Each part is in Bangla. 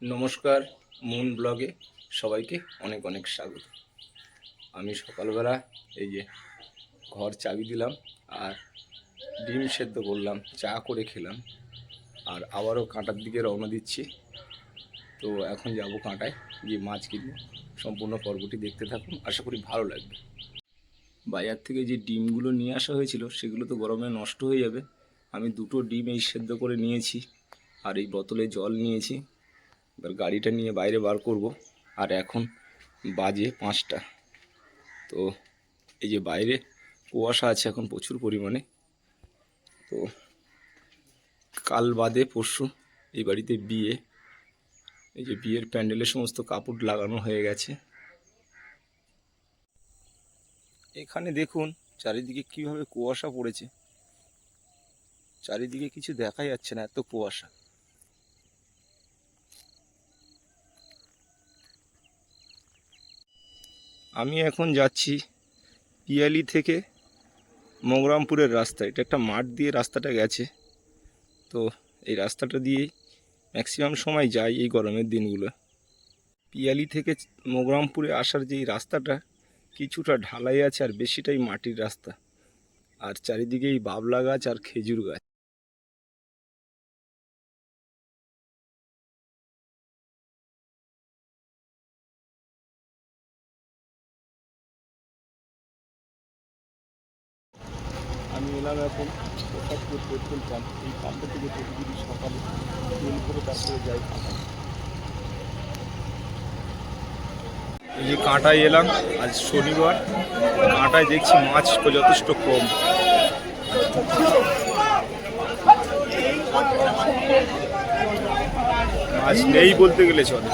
নমস্কার, মুন ব্লগে সবাইকে অনেক অনেক স্বাগত। আমি সকালবেলা এই যে ঘর চাবি দিলাম আর ডিম সেদ্ধ করলাম, চা করে খেলাম, আর আবারও কাঁটার দিকে রওনা দিচ্ছি। তো এখন যাব কাঁটায় গিয়ে মাছ কিনবো। সম্পূর্ণ পর্বটি দেখতে থাকুন, আশা করি ভালো লাগবে। বাজার থেকে যে ডিমগুলো নিয়ে আসা হয়েছিল সেগুলো তো গরমে নষ্ট হয়ে যাবে। আমি দুটো ডিম এই সেদ্ধ করে নিয়েছি আর এই বোতলে জল নিয়েছি। এবার গাড়িটা নিয়ে বাইরে বার করব। আর এখন বাজে 5টা। তো এই যে বাইরে কুয়াশা আছে এখন প্রচুর পরিমাণে। তো কাল বাদে পরশু এই বাড়িতে বিয়ে। এই যে বিয়ের প্যান্ডেলের সমস্ত কাপড় লাগানো হয়ে গেছে। এখানে দেখুন চারিদিকে কিভাবে কুয়াশা পড়েছে, চারিদিকে কিছু দেখা যাচ্ছে না, এত কুয়াশা। আমি এখন যাচ্ছি পিয়ালি থেকে মগরামপুরের রাস্তা। এটা একটা মাঠ দিয়ে রাস্তাটা গেছে। তো এই রাস্তাটা দিয়েই ম্যাক্সিমাম সময় যাই এই গরমের দিনগুলো। পিয়ালি থেকে মগরামপুরে আসার যেই রাস্তাটা কিছুটা ঢালাই আছে আর বেশিটাই মাটির রাস্তা, আর চারিদিকেই বাবলা গাছ আর খেজুর গাছ। আমি এলাম এখন প্রসাদপুর পেট্রোল পাম্প। এই পাম্পটা থেকে প্রতিদিন সকালে তেল করে তারপরে যাই কাঁটায়। এই যে কাঁটায় এলাম, আজ শনিবার। কাঁটায় দেখছি মাছ যথেষ্ট কম। মাছ নেই বলতে গেলে চলে।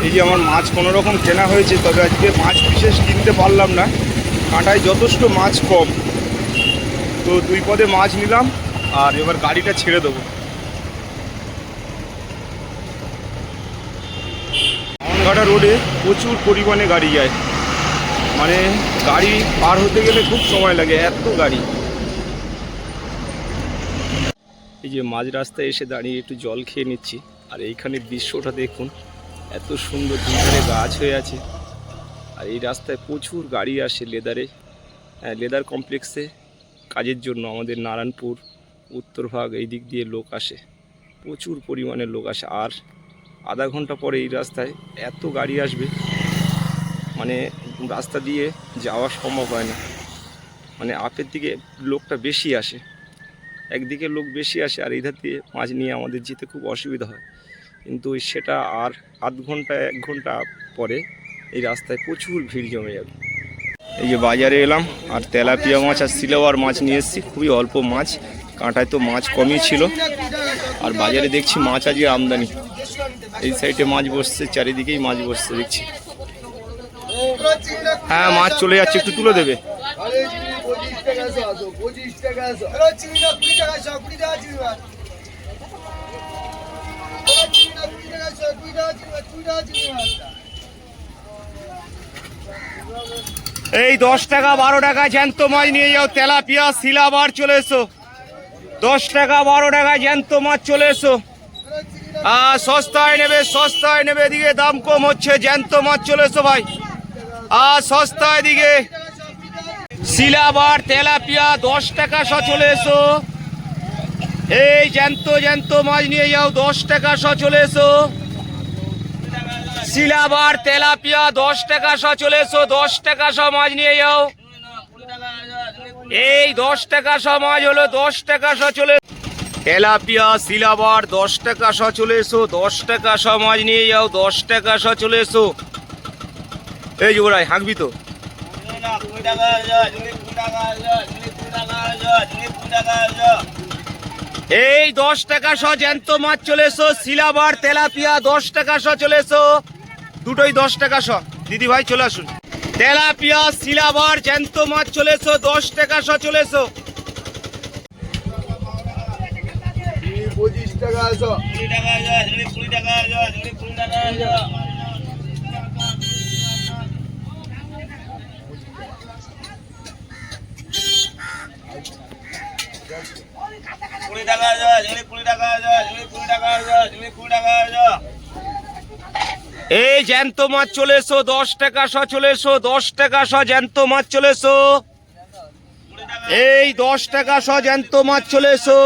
এই যে আমার মাছ কোনো রকম কেনা হয়েছে, তবে আজকে মাছ বিশেষ কিনতে পারলাম না। কাঁটায় যথেষ্ট মাছ কম। তো 2 পদে মাছ নিলাম আর এবার গাড়িটা ছেড়ে দেবো। আমনঘাটা রোডে প্রচুর পরিমাণে গাড়ি যায়, মানে গাড়ি পার হতে গেলে খুব সময় লাগে, এত গাড়ি। এই যে মাঝ রাস্তায় এসে দাঁড়িয়ে একটু জল খেয়ে নিচ্ছি। আর এইখানে দৃশ্যটা দেখুন, এত সুন্দর দুধারে গাছ হয়ে আছে। আর এই রাস্তায় প্রচুর গাড়ি আসে লেদার কমপ্লেক্সে কাজের জন্য। আমাদের নারায়ণপুর উত্তরভাগ এই দিক দিয়ে লোক আসে, প্রচুর পরিমাণে লোক আসে। আর আধা ঘন্টা পরে এই রাস্তায় এত গাড়ি আসবে, মানে রাস্তা দিয়ে যাওয়া সম্ভব হয় না। মানে আপের দিকে লোকটা বেশি আসে, একদিকে লোক বেশি আসে আর এইধার দিয়ে মাছ নিয়ে আমাদের যেতে খুব অসুবিধা হয়। কিন্তু সেটা আর আধ ঘন্টা 1 ঘন্টা পরে এই রাস্তায় প্রচুর ভিড় জমে যাবে। এই যে বাজারে এলাম আর তেলাপিয়া মাছ আর সিলভার মাছ নিয়ে এসেছি, খুবই অল্প মাছ। কাঁটায় তো মাছ কমই ছিল। আর বাজারে দেখছি মাছ আজকে আমদানি। এই সাইডে মাছ বসছে, চারিদিকেই মাছ বসছে দেখছি। হ্যাঁ, মাছ চলে যাচ্ছে, একটু তুলে দেবে। এই 10 টাকা 12 টাকা জ্যান্ত মাছ নিয়ে যাও। তেলাপিয়া সিলভার চলে এসো। 10 টাকা 12 টাকা জ্যান্ত মাছ চলে এসো। সস্তায় নেবে, এদিকে দাম কম হচ্ছে। জ্যান্ত মাছ চলে এসো ভাই, সস্তায় দিকে। সিলভার তেলাপিয়া 10 টাকা শ চলে এসো। এই জ্যান্ত মাছ নিয়ে যাও, 10 টাকা শ চলে এসো। সিলভার তেলাপিয়া 10 টাকা শ চলে এসো। 10 টাকা শ মাছ নিয়ে যাও। এই 10 টাকা শ মাছ হলো, 10 টাকা শ চলে। তেলাপিয়া সিলভার 10 টাকা শ চলে এসো। 10 টাকা শ মাছ নিয়ে যাও, 10 টাকা শ চলে এসো। এই যে ওরাই হাঁকবি তো। এই 10 টাকা শ জ্যান্ত মাছ চলে এসো। সিলভার তেলাপিয়া 10 টাকা শ চলে এসো। দুটোই 10 টাকা শ। দিদি ভাই চলে আসুন। তেলাপিয়া সিলভার জ্যান্ত মাছ চলে এসো, 10 টাকা শ চলে এসো। 25 টাকা 20 টাকা এই জ্যান্ত মাছ চলে এসো, 10 টাকা শ চলে এসো, 10 টাকা শ জ্যান্ত মাছ চলে এসো। এই 10 টাকা শ জ্যান্ত মাছ চলে এসো।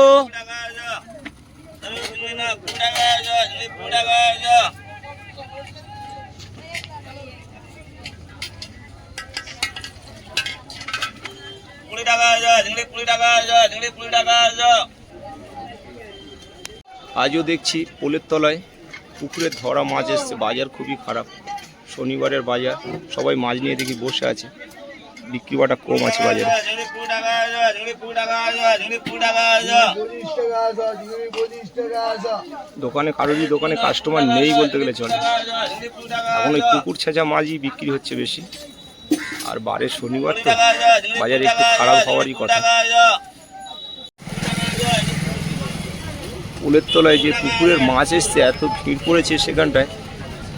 আজও দেখছি পোলের তলায় পুকুরে ধরা মাছ এসছে। বাজার খুবই খারাপ, শনিবারের বাজার, সবাই মাছ নিয়ে দেখি বসে আছে, বিক্রি বাটা কম আছে বাজারে। দোকানে কারোরই দোকানে কাস্টমার নেই বলতে গেলে চলে। এখন ওই পুকুর ছেঁচা মাছই বিক্রি হচ্ছে বেশি, আর বারের শনিবার তো বাজারে একটু খারাপ হওয়ারই কথা। পোলের তলায় যে পুকুরের মাছ এসছে, এত ভিড় পড়েছে সেখানটায়,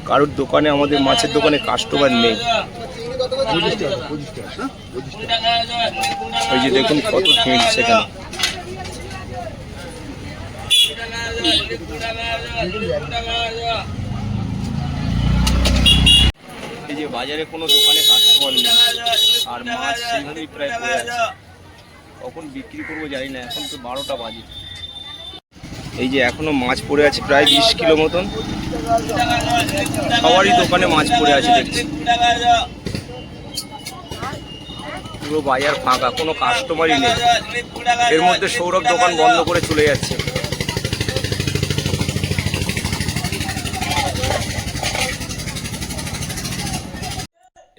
কারোর দোকানে, আমাদের মাছের দোকানে কাস্টমার নেই। ওই যে দেখুন কত ভিড় সেখানে। এই যে বাজারে কোনো দোকানে কাস্টমার নেই, আর মাছ সেইভাবেই প্রায় পড়ে আছে। কখন বিক্রি করবো জানি না, এখন তো 12টা বাজে। এই যে এখনো মাছ পড়ে আছে প্রায় 20 কিলো মতন, সবারই দোকানে মাছ পড়ে আছে দেখছি। পুরো বাজার ফাঁকা, কোনো কাস্টমারই নেই। এর মধ্যে সৌরভ দোকান বন্ধ করে চলে যাচ্ছে।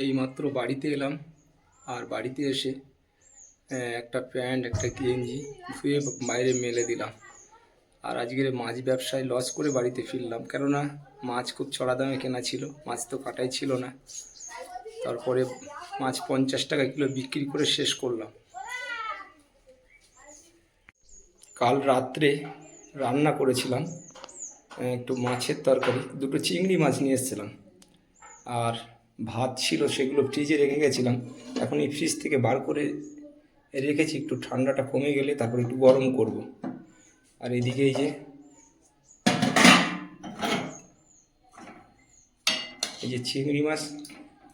এইমাত্র বাড়িতে এলাম, আর বাড়িতে এসে একটা প্যান্ট, একটা গেঞ্জি ধুয়ে বাইরে মেলে দিলাম। আর আজকের মাছ ব্যবসায় লস করে বাড়িতে ফিরলাম, কেননা মাছ খুব চড়া দামে কেনা ছিল, মাছ তো কাটাই ছিল না। তারপরে মাছ 50 টাকা কিলো বিক্রি করে শেষ করলাম। কাল রাত্রে রান্না করেছিলাম একটু মাছের তরকারি, 2টো চিংড়ি মাছ নিয়ে এসেছিলাম, আর ভাত ছিল, সেগুলো ফ্রিজে রেখে গেছিলাম। এখন এই ফ্রিজ থেকে বার করে রেখেছি, একটু ঠান্ডাটা কমে গেলে তারপর একটু গরম করব। আর এদিকে এই যে চিংড়ি মাছ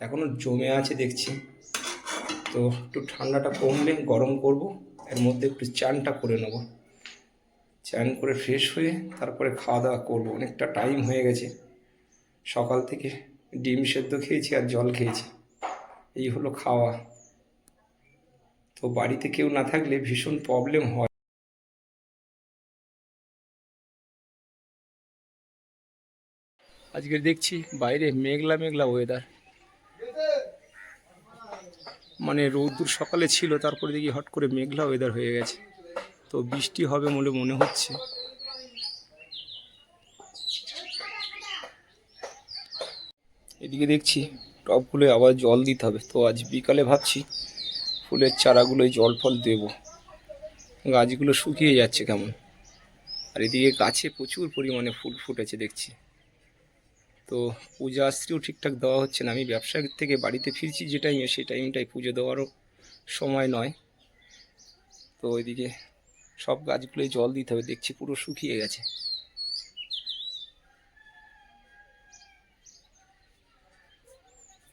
এখনও জমে আছে দেখছি, তো একটু ঠান্ডাটা কমলে গরম করব। এর মধ্যে একটু চানটা করে নেব, চান করে ফ্রেশ হয়ে তারপরে খাওয়া দাওয়া করবো। অনেকটা টাইম হয়ে গেছে, সকাল থেকে ডিম সেদ্ধ খেয়েছি আর জল খেয়েছি, এই হলো খাওয়া। তো বাড়িতে কেউ না থাকলে ভীষণ প্রবলেম হয়। আজকে দেখছি বাইরে মেঘলা মেঘলা ওয়েদার, মানে রোদ্দুর সকালে ছিল, তারপরে দেখি হট করে মেঘলা ওয়েদার হয়ে গেছে, তো বৃষ্টি হবে বলে মনে হচ্ছে। এদিকে দেখছি টবগুলো আবার জল দিতে হবে, তো আজ বিকালে ভাবছি ফুলের চারাগুলোয় জল ফল দেব। গাছগুলো শুকিয়ে যাচ্ছে কেমন, আর এদিকে গাছে প্রচুর পরিমাণে ফুল ফুটেছে দেখছি। তো পূজা আশ্রীও ঠিকঠাক দেওয়া হচ্ছে না। আমি ব্যবসা থেকে বাড়িতে ফিরছি যে টাইমে, সেই টাইমটাই পুজো দেওয়ারও সময় নয়। তো ওইদিকে সব গাছগুলোই জল দিতে হবে, দেখছি পুরো শুকিয়ে গেছে।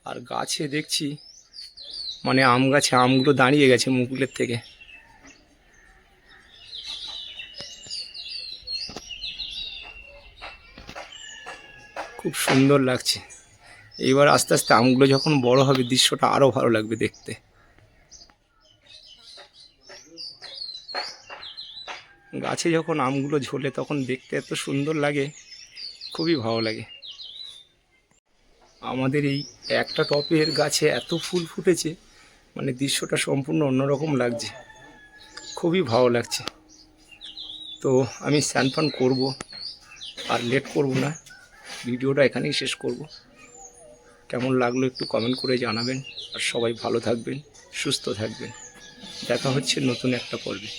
আর গাছে দেখছি, মানে আম গাছে আমগুলো দাঁড়িয়ে গেছে মুকুলের থেকে। খুব সুন্দর লাগছে। এইবার আস্তে আস্তে আমগুলো যখন বড় হবে, দৃশ্যটা আরও ভালো লাগবে দেখতে। গাছে যখন আমগুলো ঝোলে তখন দেখতে এত সুন্দর লাগে, খুবই ভালো লাগে। আমাদের এই একটা টপের গাছে এত ফুল ফুটেছে, মানে দৃশ্যটা সম্পূর্ণ অন্যরকম লাগছে, খুবই ভালো লাগছে। তো আমি স্নান ফান করবো, আর লেট করব না, ভিডিওটা এখানেই শেষ করব। কেমন লাগলো একটু কমেন্ট করে জানাবেন, আর সবাই ভালো থাকবেন, সুস্থ থাকবেন। দেখা হচ্ছে নতুন একটা পর্বে।